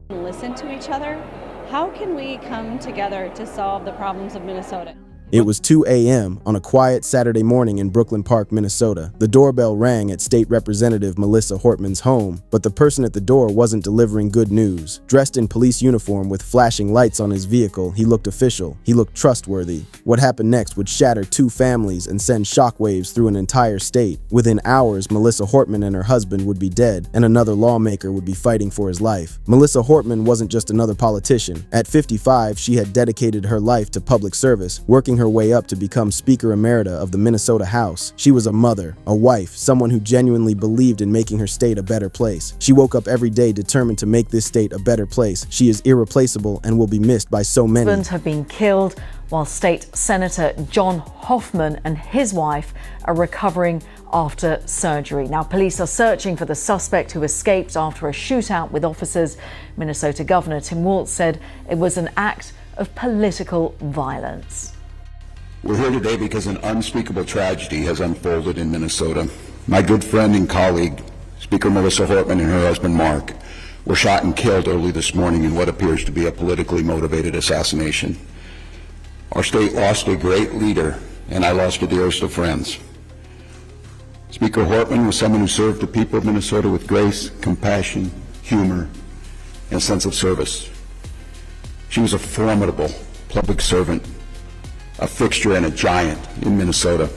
Listen to each other. How can we come together to solve the problems of Minnesota? It was 2 a.m. on a quiet Saturday morning in Brooklyn Park, Minnesota. The doorbell rang at State Representative Melissa Hortman's home, but the person at the door wasn't delivering good news. Dressed in police uniform with flashing lights on his vehicle, he looked official. He looked trustworthy. What happened next would shatter 2 families and send shockwaves through an entire state. Within hours, Melissa Hortman and her husband would be dead, and another lawmaker would be fighting for his life. Melissa Hortman wasn't just another politician. At 55, she had dedicated her life to public service, working her way up to become Speaker Emerita of the Minnesota House. She was a mother, a wife, someone who genuinely believed in making her state a better place. She woke up every day determined to make this state a better place. She is irreplaceable and will be missed by so many. Husbands have been killed while State Senator John Hoffman and his wife are recovering after surgery. Now, police are searching for the suspect who escaped after a shootout with officers. Minnesota Governor Tim Walz said it was an act of political violence. We're here today because an unspeakable tragedy has unfolded in Minnesota. My good friend and colleague, Speaker Melissa Hortman and her husband Mark, were shot and killed early this morning in what appears to be a politically motivated assassination. Our state lost a great leader, and I lost the dearest of friends. Speaker Hortman was someone who served the people of Minnesota with grace, compassion, humor, and a sense of service. She was a formidable public servant, a fixture and a giant in Minnesota.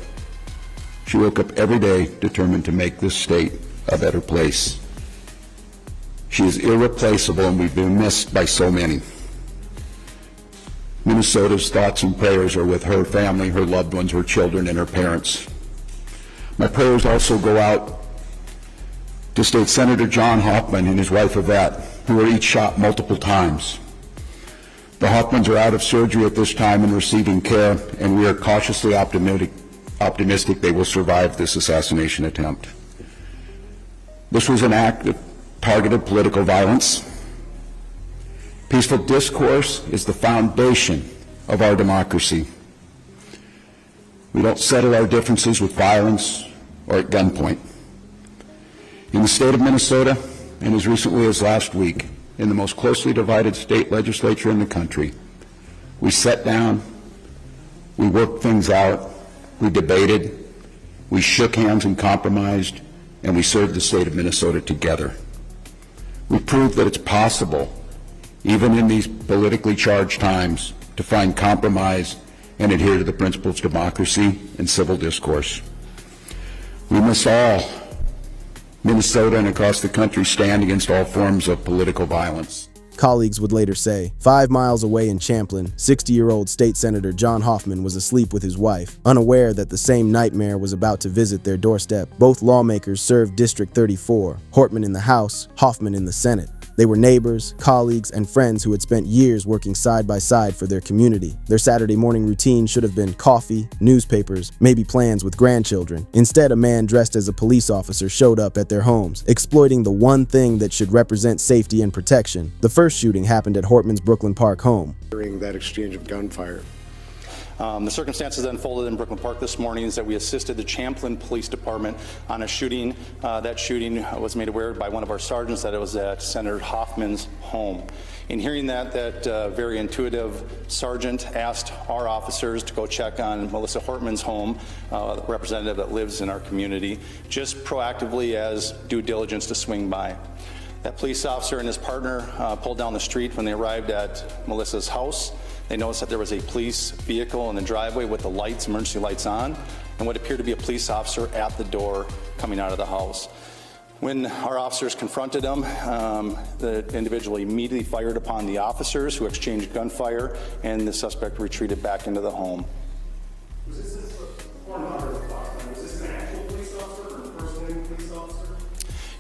She woke up every day determined to make this state a better place. She is irreplaceable, and we've been missed by so many. Minnesota's thoughts and prayers are with her family, her loved ones, her children, and her parents. My prayers also go out to State Senator John Hoffman and his wife Yvette, who were each shot multiple times. The Hoffmans are out of surgery at this time and receiving care, and we are cautiously optimistic they will survive this assassination attempt. This was an act of targeted political violence. Peaceful discourse is the foundation of our democracy. We don't settle our differences with violence or at gunpoint. In the state of Minnesota, and as recently as last week, in the most closely divided state legislature in the country, we sat down, we worked things out, we debated, we shook hands and compromised, and we served the state of Minnesota together. We proved that it's possible, even in these politically charged times, to find compromise and adhere to the principles of democracy and civil discourse. We must all, Minnesota and across the country, stand against all forms of political violence. Colleagues would later say, 5 miles away in Champlin, 60-year-old State Senator John Hoffman was asleep with his wife, unaware that the same nightmare was about to visit their doorstep. Both lawmakers served District 34, Hortman in the House, Hoffman in the Senate. They were neighbors, colleagues, and friends who had spent years working side by side for their community. Their Saturday morning routine should have been coffee, newspapers, maybe plans with grandchildren. Instead, a man dressed as a police officer showed up at their homes, exploiting the one thing that should represent safety and protection. The first shooting happened at Hortman's Brooklyn Park home. During that exchange of gunfire. The circumstances that unfolded in Brooklyn Park this morning is that we assisted the Champlin Police Department on a shooting. That shooting was made aware by one of our sergeants that it was at Senator Hoffman's home. In hearing that very intuitive sergeant asked our officers to go check on Melissa Hortman's home, the representative that lives in our community, just proactively as due diligence to swing by. That police officer and his partner pulled down the street when they arrived at Melissa's house. They noticed that there was a police vehicle in the driveway with the lights, emergency lights on, and what appeared to be a police officer at the door coming out of the house. When our officers confronted him, the individual immediately fired upon the officers, who exchanged gunfire, and the suspect retreated back into the home. Was this an actual police officer or an impersonating police officer?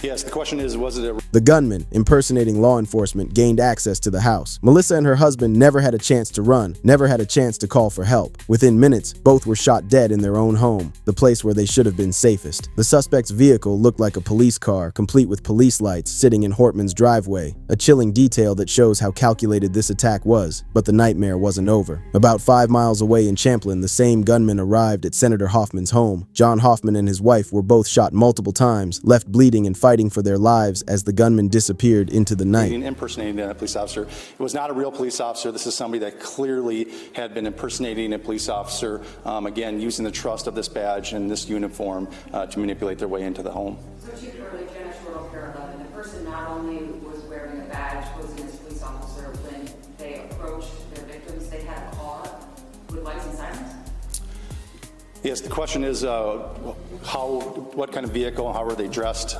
Yes, the question is, was it a... The gunman, impersonating law enforcement, gained access to the house. Melissa and her husband never had a chance to run, never had a chance to call for help. Within minutes, both were shot dead in their own home, the place where they should have been safest. The suspect's vehicle looked like a police car, complete with police lights, sitting in Hortman's driveway. A chilling detail that shows how calculated this attack was, but the nightmare wasn't over. About 5 miles away in Champlin, the same gunman arrived at Senator Hoffman's home. John Hoffman and his wife were both shot multiple times, left bleeding and fighting for their lives as the gunman disappeared into the night. Impersonating a police officer. It was not a real police officer. This is somebody that clearly had been impersonating a police officer, again, using the trust of this badge and this uniform to manipulate their way into the home. So, Chief Ruley, Jenna Shortle, Pier 11, the person not only was wearing a badge, posing as a police officer, when they approached their victims, they had a car with lights and sirens? Yes, the question is what kind of vehicle, how were they dressed?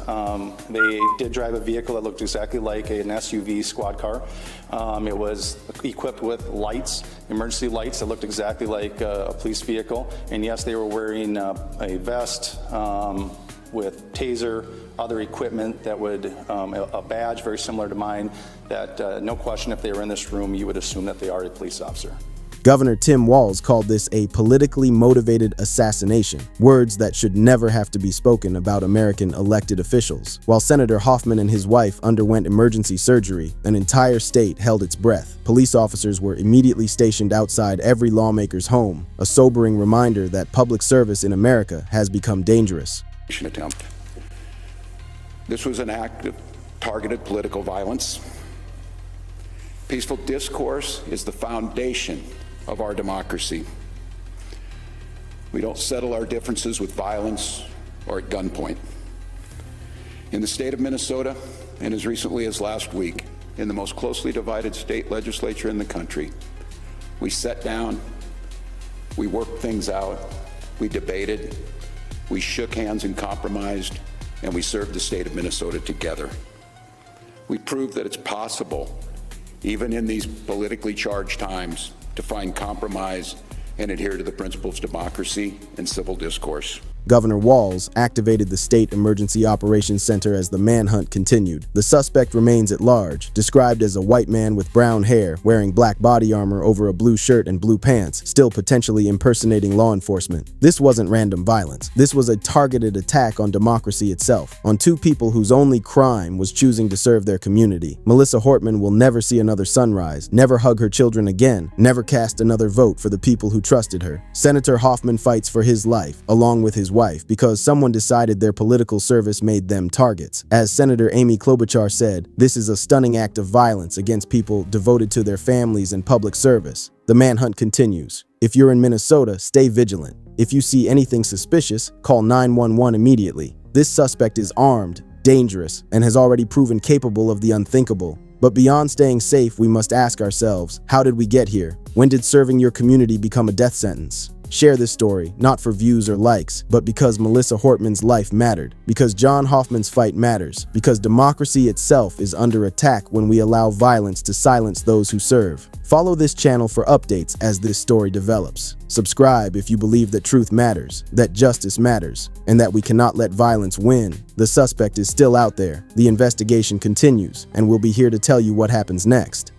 They did drive a vehicle that looked exactly like an SUV squad car. It was equipped with lights, emergency lights that looked exactly like a police vehicle. And yes, they were wearing a vest with taser, other equipment that would, a badge very similar to mine, that no question if they were in this room, you would assume that they are a police officer. Governor Tim Walz called this a politically motivated assassination, words that should never have to be spoken about American elected officials. While Senator Hoffman and his wife underwent emergency surgery, an entire state held its breath. Police officers were immediately stationed outside every lawmaker's home, a sobering reminder that public service in America has become dangerous. Attempt. This was an act of targeted political violence. Peaceful discourse is the foundation of our democracy. We don't settle our differences with violence or at gunpoint. In the state of Minnesota, and as recently as last week, in the most closely divided state legislature in the country, we sat down, we worked things out, we debated, we shook hands and compromised, and we served the state of Minnesota together. We proved that it's possible, even in these politically charged times, to find compromise and adhere to the principles of democracy and civil discourse. Governor Walz activated the State Emergency Operations Center as the manhunt continued. The suspect remains at large, described as a white man with brown hair, wearing black body armor over a blue shirt and blue pants, still potentially impersonating law enforcement. This wasn't random violence. This was a targeted attack on democracy itself, on two people whose only crime was choosing to serve their community. Melissa Hortman will never see another sunrise, never hug her children again, never cast another vote for the people who trusted her. Senator Hoffman fights for his life, along with his wife, because someone decided their political service made them targets. As Senator Amy Klobuchar said, this is a stunning act of violence against people devoted to their families and public service. The manhunt continues. If you're in Minnesota, stay vigilant. If you see anything suspicious, call 911 immediately. This suspect is armed, dangerous, and has already proven capable of the unthinkable. But beyond staying safe, we must ask ourselves, how did we get here? When did serving your community become a death sentence? Share this story, not for views or likes, but because Melissa Hortman's life mattered, because John Hoffman's fight matters, because democracy itself is under attack when we allow violence to silence those who serve. Follow this channel for updates as this story develops. Subscribe if you believe that truth matters, that justice matters, and that we cannot let violence win. The suspect is still out there, the investigation continues, and we'll be here to tell you what happens next.